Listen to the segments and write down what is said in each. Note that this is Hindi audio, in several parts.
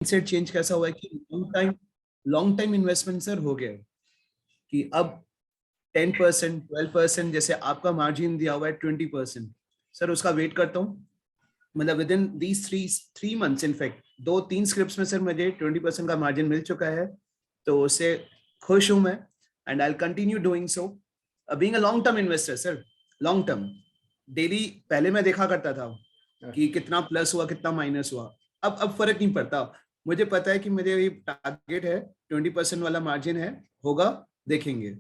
माइंडसेट चेंज कैसा हुआ है कि लॉन्ग टाइम इन्वेस्टमेंट सर हो गया कि अब 10% 12%, जैसे आपका मार्जिन दिया हुआ है 20%, सर उसका वेट करता हूँ। मतलब with in these three months, in fact 2-3 scripts में सर मुझे 20% का मार्जिन मिल चुका है, तो उससे खुश हूं मैं। And I will continue doing so, being a long term investor sir. Long term daily पहले मैं देखा करता था कि कितना प्लस हुआ कितना माइनस हुआ, अब फर्क नहीं पड़ता। मुझे पता है कि मेरे ये टारगेट है, 20% वाला मार्जिन है, होगा, देखेंगे।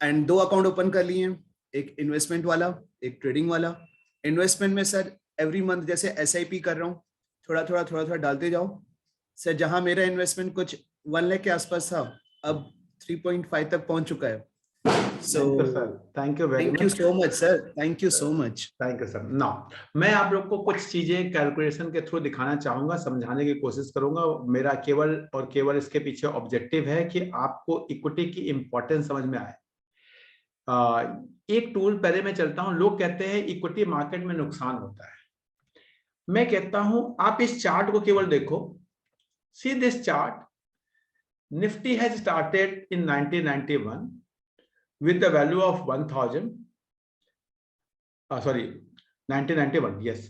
एंड 2 अकाउंट ओपन कर लिए हैं, एक इन्वेस्टमेंट वाला, एक ट्रेडिंग वाला। इन्वेस्टमेंट में सर एवरी मंथ जैसे SIP कर रहा हूँ, थोड़ा थोड़ा डालते जाओ सर। जहां मेरा इन्वेस्टमेंट कुछ 1 लाख के आसपास था, अब 3.5 तक पहुंच चुका है। So thank you sir, thank you very thank you much. So much sir, thank you so much. Thank you sir. Now मैं आप लोग को कुछ चीजें कैलकुलेशन के थ्रू दिखाना चाहूंगा, समझाने की कोशिश करूंगा। मेरा केवल और केवल इसके पीछे ऑब्जेक्टिव है कि आपको इक्विटी की इंपॉर्टेंस समझ में आए। एक टूल पहले मैं चलता हूं। लोग कहते हैं इक्विटी मार्केट में नुकसान होता है। मैं कहता हूं आप इस चार्ट को केवल देखो। सी this chart. Nifty has started in 1991 with the value of 1000, sorry, 1991, yes,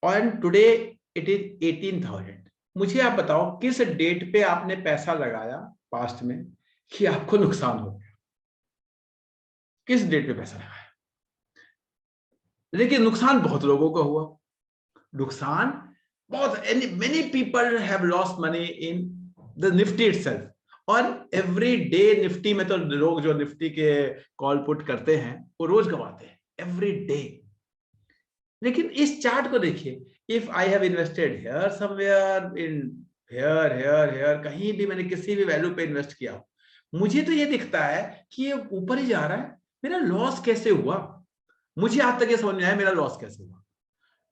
and today it is 18,000। मुझे आप बताओ किस डेट पे आपने पैसा लगाया पास्ट में कि आपको नुकसान हो गया? किस डेट पे पैसा लगाया? देखिए नुकसान बहुत लोगों को हुआ। नुकसान बहुत, many people have lost money in the Nifty itself। और एवरी डे निफ्टी में तो लोग जो निफ्टी के कॉल पुट करते हैं वो रोज गवाते हैं, एवरी डे। लेकिन इस चार्ट को देखिए। If I have invested here somewhere in here here here, कहीं भी मैंने किसी भी वैल्यू पे इन्वेस्ट किया, मुझे तो ये दिखता है कि ये ऊपर ही जा रहा है। मेरा लॉस कैसे हुआ? मुझे आज तक ये समझ में आया मेरा लॉस कैसे हुआ।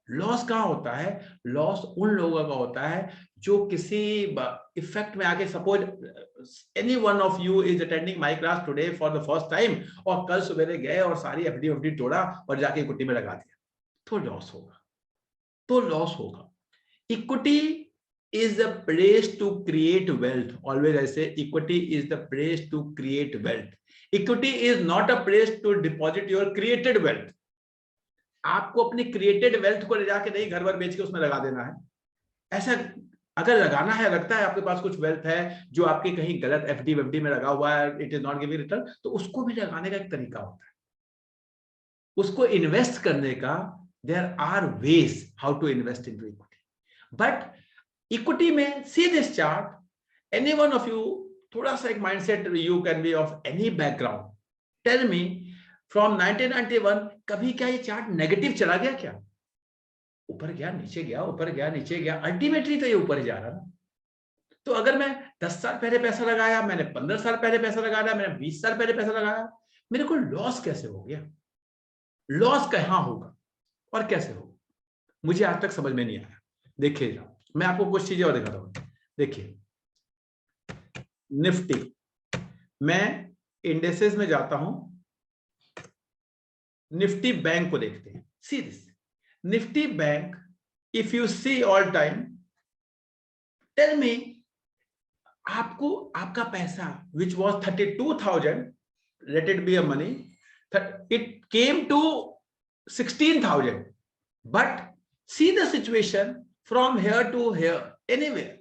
लॉस कहाँ होता है? लॉस उन लोगों का होता है जो किसी इफेक्ट में आके, suppose any one of you is attending my class today for the first time, और कल सवेरे गए और सारी एफडी तोड़ा और जाके इक्विटी में लगा दिया, तो लॉस होगा। तो लॉस होगा। Equity is the place to create wealth. Always ऐसे, equity is the place to create wealth. Equity is not a place to deposit your created wealth. आपको अपनी क्रिएटेड वेल्थ को ले जाके नहीं घर भर बेच के उसमें लगा देना है। ऐसा अगर लगाना है, लगता है आपके पास कुछ वेल्थ है जो आपके कहीं गलत एफडी वेफडी में लगा हुआ है, it is not giving return, तो उसको भी लगाने का एक तरीका होता है। उसको इन्वेस्ट करने का, there are ways how to invest in equity. But equity में see this chart, any one of you, थोड़ा सा एक mindset, you can be of any background, tell me from 1991 कभी क्या ये चार्ट नेगेटिव चला गया क्या? ऊपर गया नीचे गया, ऊपर गया नीचे गया, अल्टीमेटली तो ये ऊपर ही जा रहा ना। तो अगर मैं 10 साल पहले पैसा लगाया, मैंने 15 साल पहले पैसा लगाया, मैंने 20 साल पहले पैसा लगाया, मेरे को लॉस कैसे हो गया? लॉस कहां होगा और कैसे होगा? मुझे आज तक समझ में नहीं आया। देखिए मैं आपको कुछ चीजें और दिखाता हूं। देखिए निफ्टी, मैं इंडेसेस में जाता हूं, निफ्टी बैंक को देखते हैं। See this Nifty bank, if you see all time, tell me, आपको आपका पैसा which was 32,000, let it be a money, it came to 16,000। But see the situation from here to here, anywhere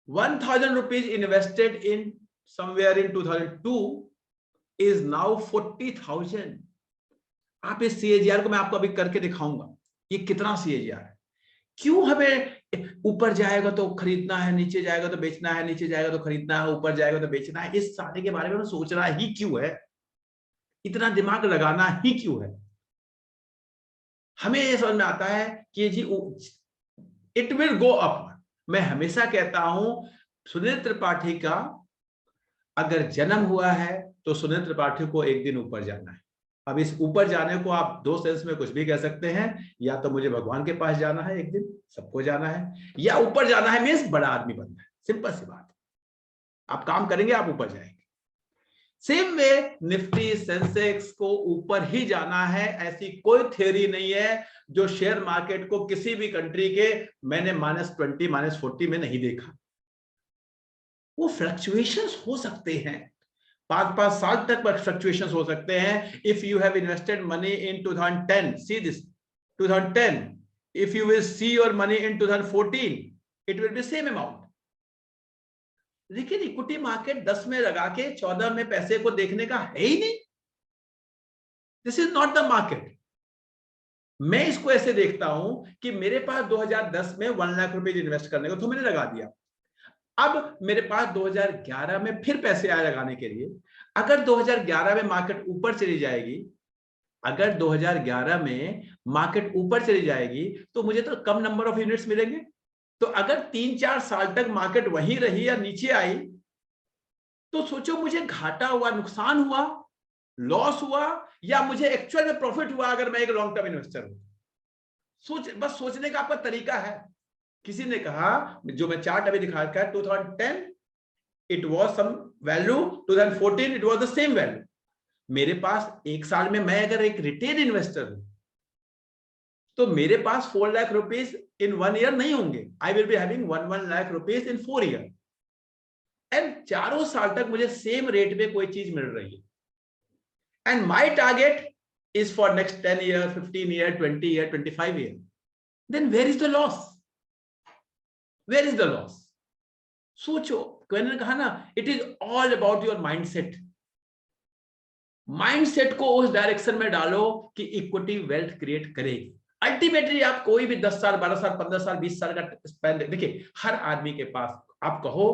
1,000 rupees invested in somewhere in 2002 is now 40,000। आप इस CAGR को मैं आपको अभी करके दिखाऊंगा, ये कितना CAGR है। क्यों हमें ऊपर जाएगा तो खरीदना है, नीचे जाएगा तो बेचना है, नीचे जाएगा तो खरीदना है, ऊपर जाएगा तो बेचना है? इस सारे के बारे में सोचना ही क्यों है? इतना दिमाग लगाना ही क्यों है? हमें यह समझ में आता है कि जी इट विल गो अप। मैं हमेशा कहता हूं सुनील त्रिपाठी का अगर जन्म हुआ है तो सुनील त्रिपाठी को एक दिन ऊपर जाना है। अब इस ऊपर जाने को आप दो सेंस में कुछ भी कह सकते हैं। या तो मुझे भगवान के पास जाना है एक दिन, सबको जाना है, या ऊपर जाना है मींस बड़ा आदमी बनना है। सिंपल सी बात। आप काम करेंगे आप ऊपर जाएंगे। सेम वे निफ्टी सेंसेक्स को ऊपर ही जाना है, ऐसी कोई थ्योरी नहीं है जो शेयर मार्केट को किसी भी कंट्री के मैंने -20 -40 में नहीं देखा। वो फ्लक्चुएशंस हो सकते हैं, 5-5 साल तक फ्लक्चुएशंस हो सकते हैं। If you have invested money in 2010, see this 2010, if you will see your money in 2014, it will be same amount. लेकिन इक्विटी मार्केट 10 में लगा के 14 में पैसे को देखने का है ही नहीं। This is not the market. मैं इसको ऐसे देखता हूं कि मेरे पास 2010 में 1 लाख रुपए इन्वेस्ट करने को तो मैंने लगा दिया। अब मेरे पास 2011 में फिर पैसे आए लगाने के लिए। अगर 2011 में मार्केट ऊपर चली जाएगी, अगर 2011 में मार्केट ऊपर चली जाएगी तो मुझे तो कम नंबर ऑफ यूनिट्स मिलेंगे। तो अगर 3-4 साल तक मार्केट वहीं रही या नीचे आई तो सोचो मुझे घाटा हुआ, नुकसान हुआ, लॉस हुआ, या मुझे एक्चुअल में प्रॉफिट हुआ अगर मैं एक लॉन्ग टर्म इन्वेस्टर हूं। बस सोचने का आपका तरीका है। किसी ने कहा, जो मैं चार्ट अभी दिखा रखा है, 2010 it was some value, 2014 it was the same value. मेरे पास एक साल में, मैं अगर एक रिटेल इन्वेस्टर हूं तो मेरे पास 4 लाख रुपीज इन 1 ईयर नहीं होंगे। I will be having 1 lakh rupees in 4 year, and चारों साल तक मुझे सेम रेट पे कोई चीज मिल रही है। And my target is for next 10 year, 15 year, 20 year, 25 year. Then where is the loss? Where is the loss? सोचो, मैंने कहा ना, it is all about your mindset. Mindset को उस डायरेक्शन में डालो कि इक्विटी वेल्थ क्रिएट करेगी। अल्टीमेटली आप कोई भी 10 साल, 12 साल, 15 साल, 20 साल का स्पेंड, देखिए हर आदमी के पास, आप कहो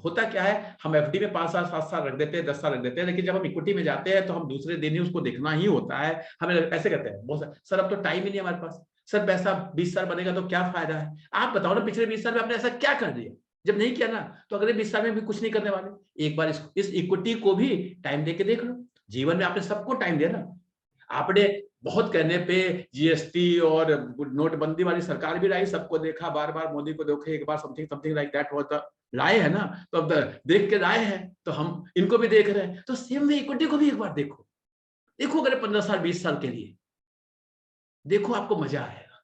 होता क्या है, हम एफडी में 5 साल 7 साल रख देते हैं, 10 साल रख देते हैं, लेकिन जब हम इक्विटी में जाते हैं तो हम दूसरे दिन ही उसको देखना ही होता है। हमें ऐसे कहते हैं बहुत सर अब तो टाइम ही नहीं हमारे पास, सर पैसा 20 साल बनेगा तो क्या फायदा है। आप बताओ ना, पिछले 20 साल में आपने ऐसा क्या कर दिया? जब नहीं किया ना तो अगले 20 साल में भी कुछ नहीं करने वाले। एक बार इस इक्विटी को भी टाइम देके देख लो। जीवन में आपने सबको टाइम दिया ना। आपने बहुत कहने पे जीएसटी और नोटबंदी वाली सरकार भी लाई, सबको देखा, बार बार मोदी को देखे, एक बार something like that was the लाए है ना, तो अब देख के लाए हैं तो हम इनको भी देख रहे हैं। तो सेम में इक्विटी को भी एक बार देखो, देखो अगर 15 साल 20 साल के लिए देखो, आपको मजा आएगा।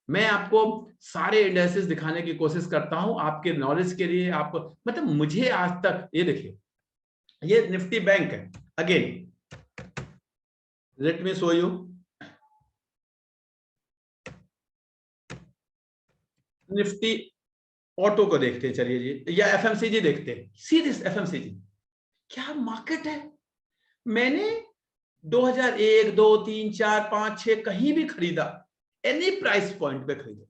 मैं आपको सारे इंडेक्सेस दिखाने की कोशिश करता हूं आपके नॉलेज के लिए। आपको मतलब मुझे आज तक, ये देखिए, ये निफ्टी बैंक है। Again let me show you. Nifty auto को देखते हैं, चलिए जी, या एफएमसीजी देखते हैं। सी दिस एफएमसीजी, क्या मार्केट है। मैंने 2001, 2, 3, 4, 5, 6 कहीं भी खरीदा, एनी प्राइस पॉइंट पे खरीदा,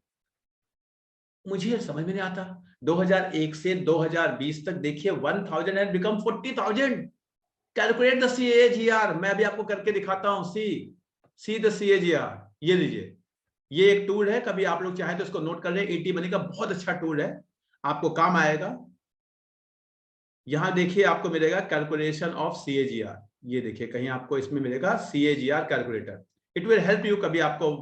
मुझे समझ में नहीं आता। 2001 से 2020 तक देखिए 1000 has become 40,000। Calculate the CAGR, मैं भी आपको करके दिखाता हूं। सी द CAGR, ये लीजिए, ये एक टूल है, कभी आप लोग चाहें तो इसको नोट कर लें। ET मनी का बहुत अच्छा टूल है, आपको काम आएगा। यहां देखिए आपको मिलेगा कैलकुलेशन ऑफ CAGR, ये देखिए कहीं आपको इसमें मिलेगा CAGR calculator. It will help you, कभी आपको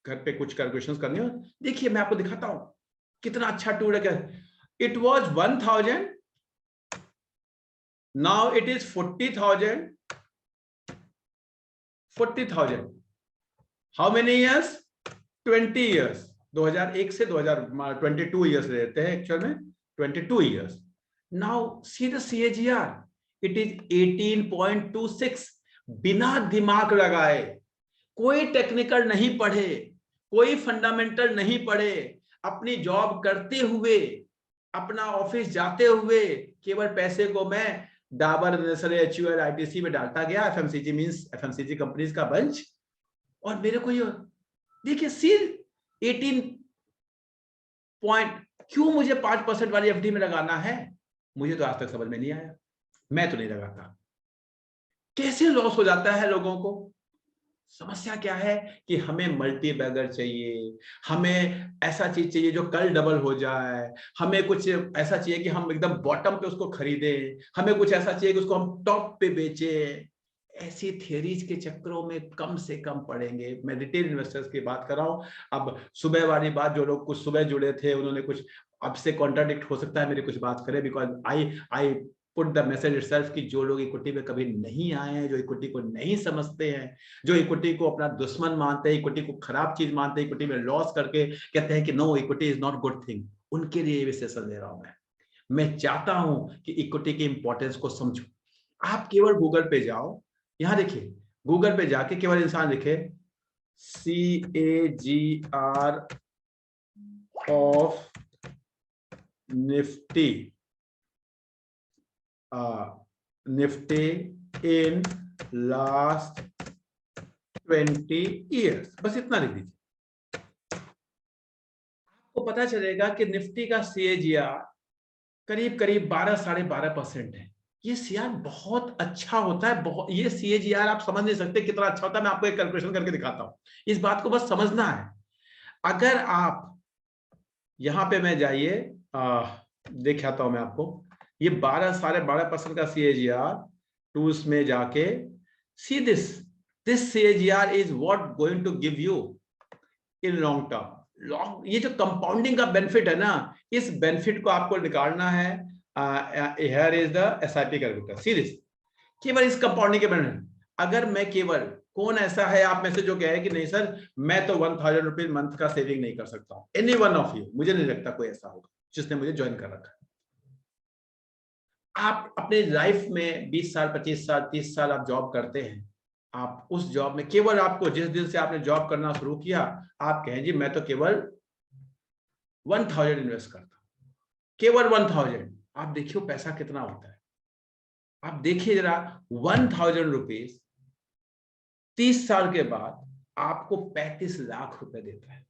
घर पे कुछ कैलकुलेशंस करनी हो। देखिए मैं आपको दिखाता हूं कितना अच्छा टूल है। It was 1000, now it is 40,000। 40,000 how many years? 20 years. 2001 से 2022 इयर्स रहते हैं एक्चुअल में, 22 years. Now see the CAGR, it is 18.26। बिना दिमाग लगाए, कोई टेक्निकल नहीं पढ़े, कोई फंडामेंटल नहीं पढ़े, अपनी जॉब करते हुए, अपना ऑफिस जाते हुए, केवल पैसे को मैं डाबर, नेस्ले, HUL, ITC में डालता गया। FMCG मींस FMCG कंपनीज का बंच, और मेरे को ये देखिए सी 18 पॉइंट, क्यों मुझे 5% वाली FD में लगाना है, मुझे तो आज तक समझ में नहीं आया। मैं तो नहीं लगाता। कैसे लॉस हो जाता है लोगों को? समस्या क्या है कि हमें मल्टी बैगर चाहिए, हमें ऐसा चीज चाहिए जो कल डबल हो जाए, हमें कुछ ऐसा चाहिए कि हम एकदम बॉटम पे उसको खरीदें, हमें कुछ ऐसा चाहिए कि उसको हम टॉप पे बेचें। ऐसी थियरीज के चक्करों में कम से कम पड़ेंगे। मैं रिटेल इन्वेस्टर्स की बात कर रहा हूं। अब सुबह वाली बात, जो लोग कुछ सुबह जुड़े थे उन्होंने कुछ, अब से कॉन्ट्राडिक्ट हो सकता है मेरी कुछ बात करें, because I put the message itself कि जो लोग इक्विटी में कभी नहीं आए हैं, जो इक्विटी को नहीं समझते हैं, जो इक्विटी को अपना दुश्मन मानते हैं, इक्विटी को खराब चीज मानते हैं, इक्विटी में लॉस करके कहते हैं कि no equity is not good thing, उनके लिए ये सेशन दे रहा हूं मैं चाहता हूं कि इक्विटी की इंपॉर्टेंस को समझो। आप केवल गूगल पे जाओ, यहां देखिए, गूगल पे जाके केवल इंसान लिखे CAGR of Nifty Nifty in last 20 years, बस इतना लिख दीजिए। आपको पता चलेगा कि निफ्टी का CAGR करीब करीब 12-12.5% है। ये CAGR बहुत अच्छा होता है, बहुत, ये CAGR आप समझ नहीं सकते कितना अच्छा होता है। मैं आपको एक कैलकुलेशन करके दिखाता हूं, इस बात को बस समझना है। अगर आप यहां पे मैं जाइए, दिखाता हूं मैं आपको, ये 12-12.5% का CAGR टू उसमें जाके see this CAGR is what going to give you in long term. ये जो कंपाउंडिंग का बेनिफिट है ना, इस बेनिफिट को आपको निकालना है। Here is the SIP calculator, see this, केवल इस कंपाउंडिंग के बेनिफिट। अगर मैं केवल, कौन ऐसा है आप में से जो कहे कि नहीं सर मैं तो 1000 रुपीज मंथ का सेविंग नहीं कर सकता हूं? एनी वन ऑफ यू, मुझे नहीं लगता कोई ऐसा होगा जिसने मुझे ज्वाइन कर रखा है। आप अपने लाइफ में 20 साल, 25 साल, 30 साल आप जॉब करते हैं, आप उस जॉब में केवल आपको जिस दिन से आपने जॉब करना शुरू किया, आप कहें जी मैं तो केवल 1000 इन्वेस्ट करता हूं, केवल 1000। आप देखिए पैसा कितना होता है। आप देखिए जरा, 1000 रुपीज 30 साल के बाद आपको 35 लाख रुपए देता है।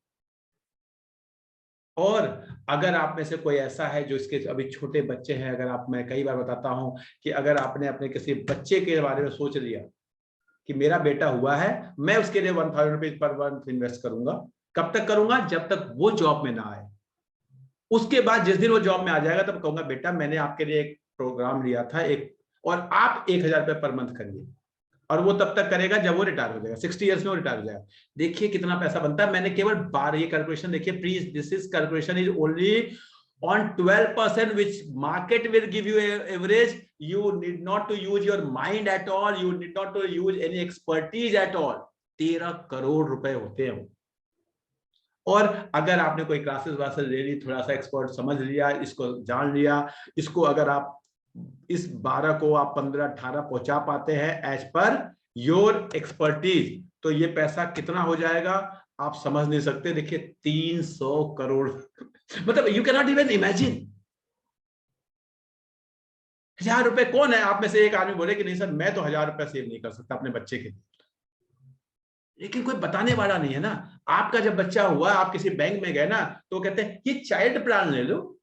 और अगर आप में से कोई ऐसा है जो इसके अभी छोटे बच्चे हैं, अगर आप, मैं कई बार बताता हूं कि अगर आपने अपने किसी बच्चे के बारे में सोच लिया कि मेरा बेटा हुआ है, मैं उसके लिए 1000 रुपीज पर मंथ इन्वेस्ट करूंगा। कब तक करूंगा? जब तक वो जॉब में ना आए। उसके बाद जिस दिन वो जॉब में आ जाएगा तब कहूंगा बेटा मैंने आपके लिए एक प्रोग्राम लिया था, एक, और आप 1000 रुपए पर मंथ करिए। और वो तब तक करेगा जब वो रिटायर हो जाएगा, 60 ईयर्स में वो रिटायर हो जाएगा। देखिए कितना पैसा बनता है। मैंने केवल 12, ये कैलकुलेशन देखिए please, this is calculation is only on 12% which market will give you average. You need not to use your mind at all, you need not to use any expertise at all. 13 crore रुपए होते हैं। और अगर आपने कोई क्लासेस वासेस ले ली, थोड़ा सा एक्सपर्ट समझ लिया, इसको जान लिया, इसको अगर आप इस 12 को आप 15-18 पहुंचा पाते हैं एज पर योर एक्सपर्टीज, तो ये पैसा कितना हो जाएगा आप समझ नहीं सकते। देखिए 300 करोड़, मतलब you can not even imagine. 1000 रुपए, कौन है आप में से एक आदमी बोले कि नहीं सर मैं तो 1000 रुपए सेव नहीं कर सकता अपने बच्चे के लिए? लेकिन कोई बताने वाला नहीं है ना। आपका जब बच्चा हुआ, आप किसी बैंक में गए ना, तो कहते हैं ये चाइल्ड प्लान ले लो,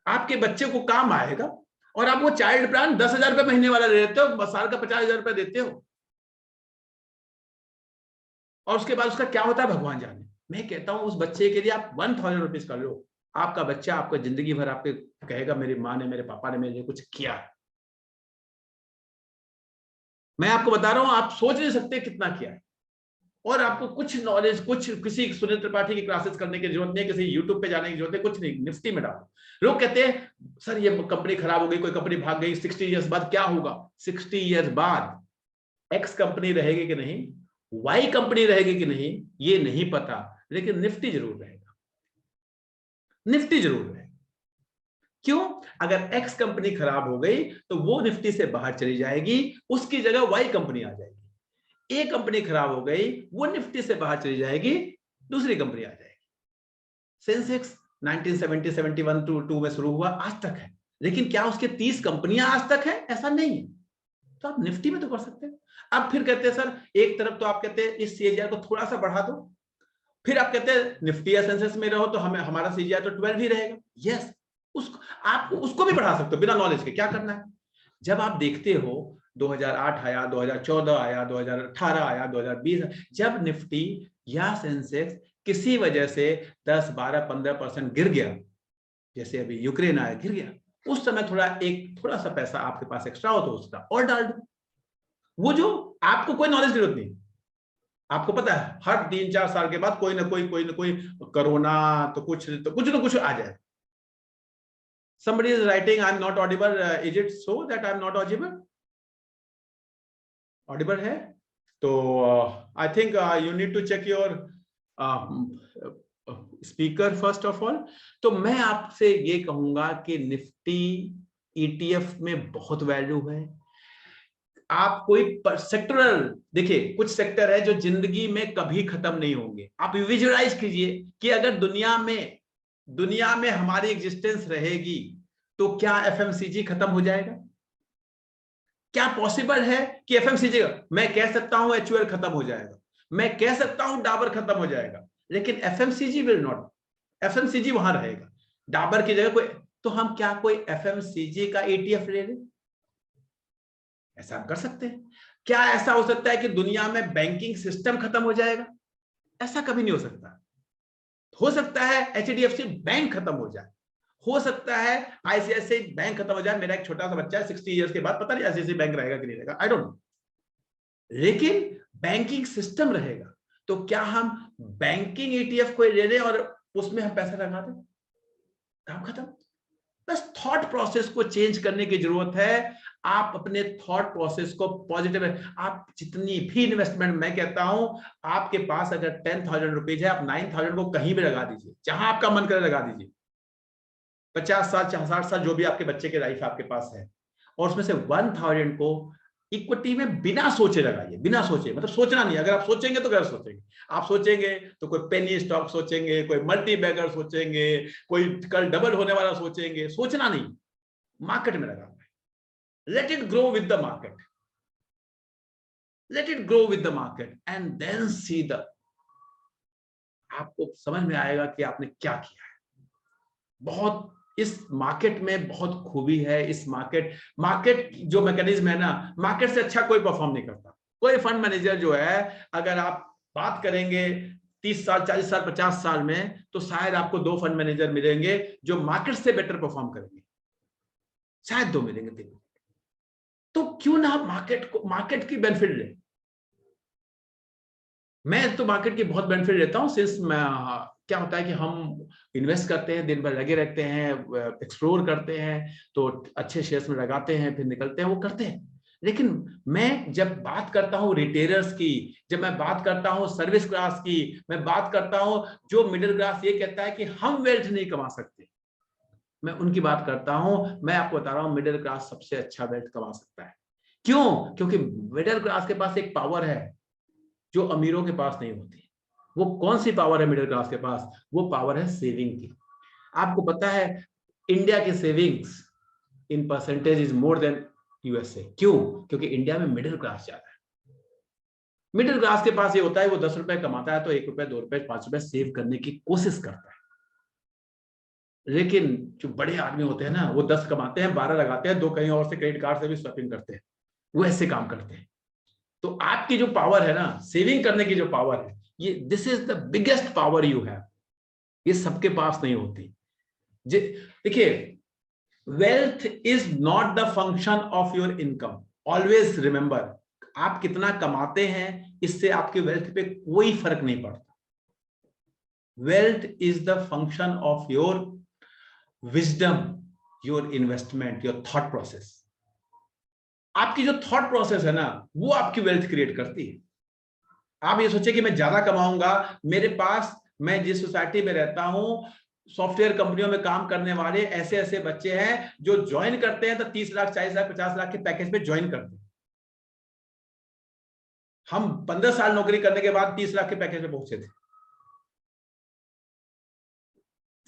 आपके बच्चे को काम आएगा। और आप वो चाइल्ड प्लान 10,000 रुपए महीने वाला ले लेते हो, साल का 50,000 रुपए देते हो, और उसके बाद उसका क्या होता है भगवान जाने। मैं कहता हूं उस बच्चे के लिए आप 1000 रुपीज कर लो, आपका बच्चा आपको जिंदगी भर आपके कहेगा मेरी माँ ने, मेरे पापा ने मेरे लिए कुछ किया है। मैं आपको बता रहा हूं, आप सोच नहीं सकते कितना किया है। और आपको कुछ नॉलेज, कुछ किसी सुनील त्रिपाठी की क्लासेस करने की जरूरत नहीं, किसी यूट्यूब पे जाने की जरूरत है, कुछ नहीं, निफ्टी में डालो। लोग कहते हैं सर ये कंपनी खराब हो गई, कोई कंपनी भाग गई, 60 ईयर्स बाद क्या होगा? 60 ईयर्स बाद एक्स कंपनी रहेगी कि नहीं, वाई कंपनी रहेगी कि नहीं, ये नहीं पता, लेकिन निफ्टी जरूर रहेगा, निफ्टी जरूर रहेगा। क्यों? अगर एक्स कंपनी खराब हो गई तो वो निफ्टी से बाहर चली जाएगी, उसकी जगह वाई कंपनी आ जाएगी। ए कंपनी खराब हो गई, वो निफ्टी से बाहर चली जाएगी, दूसरी कंपनी आ जाएगी। सेंसेक्स 1970-71 टू में शुरू हुआ, आज तक है, लेकिन क्या उसके 30 कंपनियां आज तक है? ऐसा नहीं है। तो आप निफ्टी में तो कर सकते हैं। अब फिर कहते हैं सर एक तरफ तो आप कहते हैं इस CAGR को थोड़ा सा बढ़ा दो, फिर आप कहते हैं निफ्टी या सेंसेक्स में रहो तो हमें हमारा CAGR तो 12 ही रहेगा। यस, उसको आप उसको भी बढ़ा सकते हो बिना नॉलेज के। क्या करना है? जब आप देखते हो 2008 आया, 2014 आया, 2018 आया, 2020, जब निफ्टी या सेंसेक्स किसी वजह से 10, 12, 15% गिर गया, जैसे अभी यूक्रेन आया गिर गया, उस समय थोड़ा सा पैसा आपके पास एक्स्ट्रा हो तो उसका और डाल दो। वो जो आपको कोई नॉलेज की जरूरत नहीं, आपको पता है हर 3-4 साल के बाद कोई ना कोई कोरोना तो कुछ आ जाए। Somebody is writing, I'm not audible. Is it so that I'm not audible? Audible है? तो I think you need to check your speaker first of all. तो मैं आपसे ये कहूंगा कि निफ्टी ETF में बहुत वैल्यू है। आप कोई सेक्टरल देखिए, कुछ सेक्टर है जो जिंदगी में कभी खत्म नहीं होंगे। आप विजुअलाइज कीजिए कि अगर दुनिया में हमारी एग्जिस्टेंस रहेगी तो क्या FMCG खत्म हो जाएगा? क्या पॉसिबल है कि FMCG, मैं कह सकता हूं HUL खत्म हो जाएगा, मैं कह सकता हूं डाबर खत्म हो जाएगा, लेकिन FMCG विल नॉट। FMCG वहां रहेगा, डाबर की जगह कोई। तो हम क्या कोई FMCG का ETF ले लें? ऐसा हम कर सकते हैं। क्या ऐसा हो सकता है कि दुनिया में बैंकिंग सिस्टम खत्म हो जाएगा? ऐसा कभी नहीं हो सकता। हो सकता है HDFC बैंक खत्म हो जाए, हो सकता है ICICI बैंक खत्म हो जाए। मेरा एक छोटा सा बच्चा है 60 इयर्स के बाद, पता नहीं ICICI बैंक रहेगा कि नहीं रहेगा, आई डोंट नो, लेकिन बैंकिंग सिस्टम रहेगा। तो क्या हम बैंकिंग ETF को ले लें और उसमें हम पैसा लगा दें? काम खत्म। बस थॉट प्रोसेस को चेंज करने की जरूरत है। आप अपने थॉट प्रोसेस को पॉजिटिव, आप जितनी भी इन्वेस्टमेंट, मैं कहता हूं आपके पास अगर 10,000 रुपीज है, आप 9,000 को कहीं भी लगा दीजिए, जहां आपका मन करे लगा दीजिए। 50 साल 60 साल जो भी आपके बच्चे के लाइफ आपके पास है, और उसमें से 1,000 को इक्विटी में बिना सोचे लगाइए। बिना सोचे मतलब सोचना नहीं, अगर आप सोचेंगे तो गलत सोचेंगे। आप सोचेंगे तो कोई पेनी स्टॉक सोचेंगे, कोई मल्टी बैगर सोचेंगे, कोई कल डबल होने वाला सोचेंगे। सोचना नहीं, मार्केट में लगाना है। Let it grow with the market, let it grow with the market and then see the, आपको समझ में आएगा कि आपने क्या किया है। बहुत इस मार्केट में बहुत खूबी है। इस मार्केट जो मैकेनिज्म है ना, मार्केट से अच्छा कोई परफॉर्म नहीं करता। कोई फंड मैनेजर जो है, अगर आप बात करेंगे 30 साल 40 साल 50 साल में, तो शायद आपको 2 फंड मैनेजर मिलेंगे जो मार्केट से बेटर परफॉर्म करेंगे, शायद 2 मिलेंगे 3। तो क्यों ना मार्केट की बेनिफिट ले। मैं तो मार्केट की बहुत बेनिफिट लेता हूं। सिंस क्या होता है कि हम इन्वेस्ट करते हैं, दिन भर लगे रहते हैं, एक्सप्लोर करते हैं, तो अच्छे शेयर्स में लगाते हैं, फिर निकलते हैं, वो करते हैं। लेकिन मैं जब बात करता हूं रिटेलर्स की, जब मैं बात करता हूं सर्विस क्लास की, मैं बात करता हूं जो मिडिल क्लास ये कहता है कि हम वेल्थ नहीं कमा सकते, मैं उनकी बात करता हूं। मैं आपको बता रहा हूं मिडिल क्लास सबसे अच्छा वेल्थ कमा सकता है। क्यों? क्योंकि मिडिल क्लास के पास एक पावर है जो अमीरों के पास नहीं होती। वो कौन सी पावर है मिडिल क्लास के पास? वो पावर है सेविंग की। आपको पता है इंडिया की savings in percentage is more than USA। क्यों? क्योंकि इंडिया में मिडिल क्लास ज्यादा है। मिडिल क्लास के पास ये होता है, वो 10 रुपए कमाता है तो 1 रुपए 2 रुपए 5 रुपए सेव करने की कोशिश करता है। लेकिन जो बड़े आदमी होते हैं ना, वो 10 कमाते हैं, 12 लगाते हैं, 2 कहीं और से क्रेडिट कार्ड से भी शॉपिंग करते हैं, वो ऐसे काम करते हैं। तो आपकी जो पावर है ना, सेविंग करने की जो पावर है, ये this is the biggest power you have. ये सबके पास नहीं होती। देखिए, wealth is not the function of your income. Always remember, आप कितना कमाते हैं इससे आपके वेल्थ पे कोई फर्क नहीं पड़ता। Wealth is the function of your wisdom, your investment, your thought process. आपकी जो थॉट प्रोसेस है ना, वो आपकी वेल्थ क्रिएट करती है। आप ये सोचिए कि मैं ज्यादा कमाऊंगा, मेरे पास, मैं जिस सोसाइटी में रहता हूं, सॉफ्टवेयर कंपनियों में काम करने वाले ऐसे ऐसे बच्चे हैं जो ज्वाइन करते हैं तो 30 लाख 40 लाख 50 लाख के पैकेज पे ज्वाइन करते हैं। हम 15 साल नौकरी करने के बाद 30 लाख के पैकेज पे पहुंचे थे।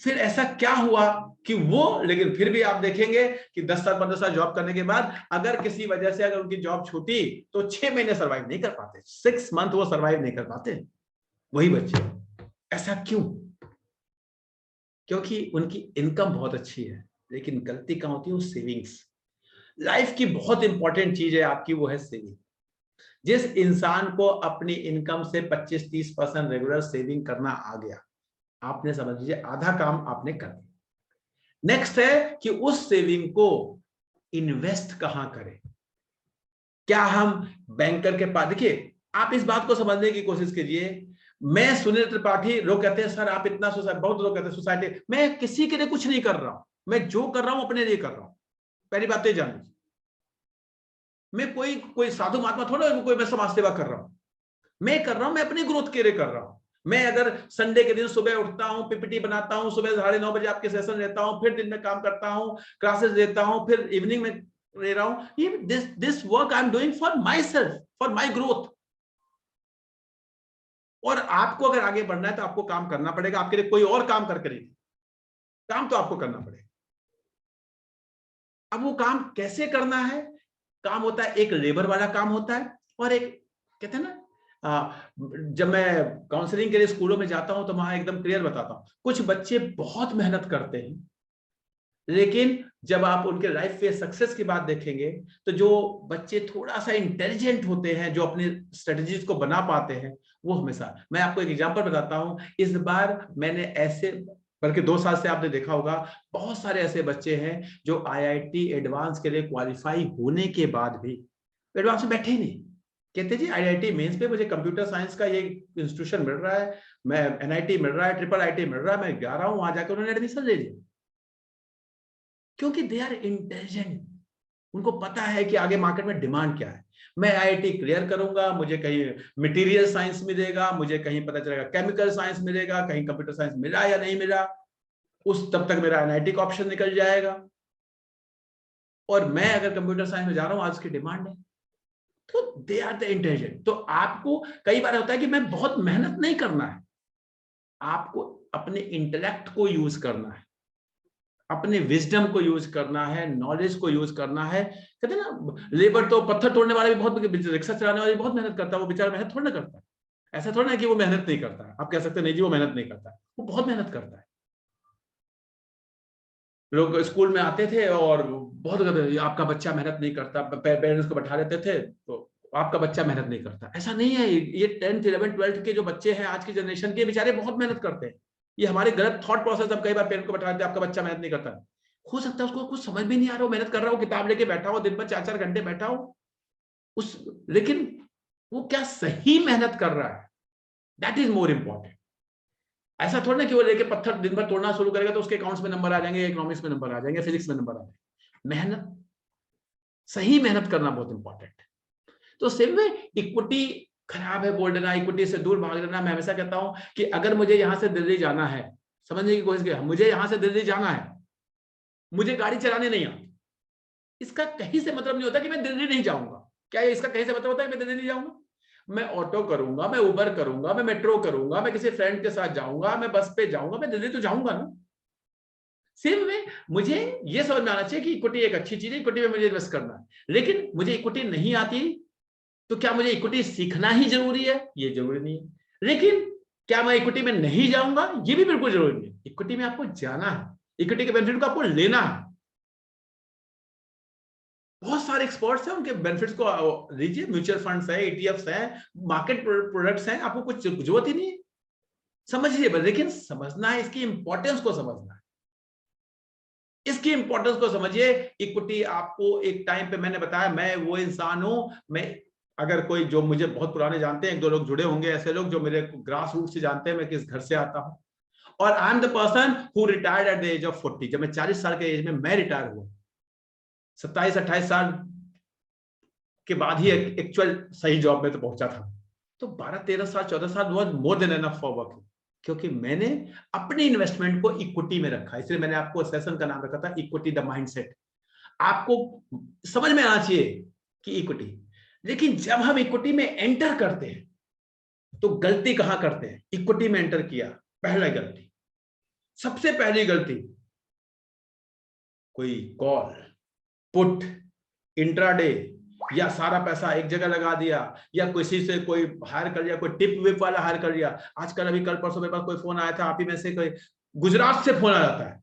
फिर ऐसा क्या हुआ कि वो, लेकिन फिर भी आप देखेंगे कि 10 साल 15 साल जॉब करने के बाद अगर किसी वजह से अगर उनकी जॉब छूटी तो 6 महीने सर्वाइव नहीं कर पाते, 6 मंथ वो सर्वाइव नहीं कर पाते वही बच्चे। ऐसा क्यों? क्योंकि उनकी इनकम बहुत अच्छी है, लेकिन गलती कहां होती है? सेविंग्स। लाइफ की बहुत इंपॉर्टेंट चीज है आपकी, वो है सेविंग। जिस इंसान को अपनी इनकम से 25-30% रेगुलर सेविंग करना आ गया, आपने समझ लीजिए आधा काम आपने कर दिया। नेक्स्ट है कि उस सेविंग को इन्वेस्ट कहां करें। क्या हम बैंकर के पास, देखिए आप इस बात को समझने की कोशिश कीजिए। मैं सुनील त्रिपाठी, लोग कहते हैं सर आप इतना सोसाइटी, बहुत लोग कहते हैं सोसाइटी, मैं किसी के लिए कुछ नहीं कर रहा हूं। मैं जो कर रहा हूं अपने लिए कर रहा हूं, पहली बात तो जान लीजिए। मैं कोई साधु महात्मा थोड़ा, कोई मैं समाज सेवा कर रहा हूं, मैं कर रहा हूं, मैं अपनी ग्रोथ के लिए कर रहा हूं। मैं अगर संडे के दिन सुबह उठता हूं, पीपीटी बनाता हूं, सुबह 9:30 बजे आपके सेशन लेता हूं, फिर दिन में काम करता हूं, क्लासेस देता हूं, फिर इवनिंग में ले रहा हूं, ये this work I am doing for my self, for my growth. और आपको अगर आगे बढ़ना है तो आपको काम करना पड़ेगा, आपके लिए कोई और काम करके नहीं, काम तो आपको करना पड़ेगा। अब वो काम कैसे करना है? काम होता है, एक लेबर वाला काम होता है, और एक कहते हैं ना, जब मैं काउंसलिंग के लिए स्कूलों में जाता हूं तो वहां एकदम क्लियर बताता हूं, कुछ बच्चे बहुत मेहनत करते हैं, लेकिन जब आप उनके लाइफ में सक्सेस की बात देखेंगे तो जो बच्चे थोड़ा सा इंटेलिजेंट होते हैं, जो अपनी स्ट्रेटजीज को बना पाते हैं, वो हमेशा, मैं आपको एक एग्जांपल बताता हूं, इस बार मैंने ऐसे, बल्कि 2 साल से आपने देखा होगा, बहुत सारे ऐसे बच्चे हैं जो आईआईटी एडवांस के लिए क्वालिफाई होने के बाद भी एडवांस में बैठे ही नहीं, कहते जी आईआईटी मेंस पे मुझे कंप्यूटर साइंस का ये इंस्टीट्यूशन मिल रहा है, मैं एनआईटी मिल रहा है, ट्रिपल आईटी मिल रहा है, मैं जा रहा हूं, वहां जाकर उन्होंने एडमिशन ले लिया, क्योंकि दे आर इंटेलिजेंट, उनको पता है कि आगे मार्केट में डिमांड क्या है। मैं आईआईटी क्लियर करूंगा, मुझे कहीं मटेरियल साइंस मिलेगा, मुझे कहीं पता चलेगा केमिकल साइंस मिलेगा, कहीं कंप्यूटर साइंस मिला या नहीं मिला, उस तब तक मेरा एनआईटी का ऑप्शन निकल जाएगा। और मैं अगर कंप्यूटर साइंस में जा रहा हूं, आज की डिमांड है, तो दे आर द इंटेलिजेंट। तो आपको कई बार होता है कि मैं बहुत मेहनत नहीं करना है, आपको अपने इंटेलेक्ट को यूज करना है, अपने विजडम को यूज करना है, नॉलेज को यूज करना है। कहते हैं ना, लेबर तो पत्थर तोड़ने वाला भी बहुत, रिक्शा चलाने वाला भी बहुत मेहनत करता है, वो बेचारा मेहनत थोड़ा ना करता है, ऐसा थोड़ा ना कि वो मेहनत नहीं करता है। आप कह सकते नहीं जी वो मेहनत नहीं करता है, वो बहुत मेहनत करता है। लोग स्कूल में आते थे और बहुत आपका बच्चा मेहनत नहीं करता, पेरेंट्स को बैठा देते थे, तो आपका बच्चा मेहनत नहीं करता। ऐसा नहीं है, ये 10th 11th 12th के जो बच्चे हैं आज की जनरेशन के, बेचारे बहुत मेहनत करते हैं। ये हमारे गलत थॉट प्रोसेस, अब कई बार पेरेंट को बैठा देते हैं, आपका बच्चा मेहनत नहीं करता। हो सकता है उसको कुछ समझ भी नहीं आ रहा हो, मेहनत कर रहा हो, किताब लेके बैठा हो, दिन भर 4-4 घंटे बैठा हो उस, लेकिन वो क्या सही मेहनत कर रहा है, दैट इज मोर इंपॉर्टेंट। ऐसा थोड़ा ना कि वो लेके पत्थर दिन भर तोड़ना शुरू करेगा तो उसके अकाउंट्स में नंबर आ जाएंगे, इकोनॉमिक्स में नंबर आ जाएंगे, फिजिक्स में नंबर आ जाएंगे। मेहनत, सही मेहनत करना बहुत इंपॉर्टेंट है। तो सेम में इक्विटी खराब है बोल देना, इक्विटी से दूर भाग देना। मैं हमेशा कहता हूं कि अगर मुझे यहां से दिल्ली जाना है, समझने की कोशिश किया, मुझे यहां से दिल्ली जाना है, मुझे गाड़ी चलाने नहीं आती, इसका कहीं से मतलब नहीं होता कि मैं दिल्ली नहीं जाऊंगा। क्या इसका कहीं से मतलब होता है कि मैं दिल्ली नहीं जाऊंगा? मैं ऑटो करूंगा, मैं उबर करूंगा, मैं मेट्रो करूंगा, मैं किसी फ्रेंड के साथ जाऊंगा, मैं बस पे जाऊंगा, मैं दिल्ली तो जाऊंगा ना। सेम में मुझे ये समझ में आना चाहिए कि इक्विटी एक अच्छी चीज है, इक्विटी में मुझे इन्वेस्ट करना है। लेकिन मुझे इक्विटी नहीं आती तो क्या मुझे इक्विटी सीखना ही जरूरी है? ये जरूरी नहीं है। लेकिन क्या मैं इक्विटी में नहीं जाऊंगा? ये भी बिल्कुल जरूरी नहीं है। इक्विटी में आपको जाना है, इक्विटी के बेनिफिट को आपको लेना है। बहुत सारे एक्सपर्ट्स हैं, उनके बेनिफिट्स को लीजिए, म्यूचुअल फंड्स है, ईटीएफ्स हैं, मार्केट प्रोडक्ट्स हैं, आपको कुछ जरूरत ही नहीं है, समझिए। लेकिन समझना है, इसकी इंपॉर्टेंस को समझना है, इसकी इंपॉर्टेंस को समझिए। इक्विटी आपको एक टाइम पे, मैंने बताया मैं वो इंसान हूं, मैं, अगर कोई जो मुझे बहुत पुराने जानते हैं, 1-2 लोग जुड़े होंगे ऐसे लोग जो मेरे ग्रास रूट से जानते हैं मैं किस घर से आता हूं। और I am the person who retired at the age of 40। जब मैं 40 साल के एज में मैं रिटायर हुआ, 27-28 साल के बाद ही एक्चुअल सही जॉब में तो पहुंचा था। तो 12-13 साल 14 साल was more than enough for working, क्योंकि मैंने अपनी इन्वेस्टमेंट को इक्विटी में रखा। इसलिए मैंने आपको सेशन का नाम रखा था इक्विटी द माइंडसेट। आपको समझ में आना चाहिए कि इक्विटी, लेकिन जब हम इक्विटी में एंटर करते हैं तो गलती कहां करते हैं? इक्विटी में एंटर किया, पहला गलती, सबसे पहली गलती, कोई कॉल पुट इंट्राडे, या सारा पैसा एक जगह लगा दिया, या किसी से कोई हायर कर लिया, कोई टिप विप वाला हायर कर लिया। आजकल अभी कल परसों मेरे पास कोई फोन आया था, आप ही में से कोई गुजरात से फोन आ जाता है,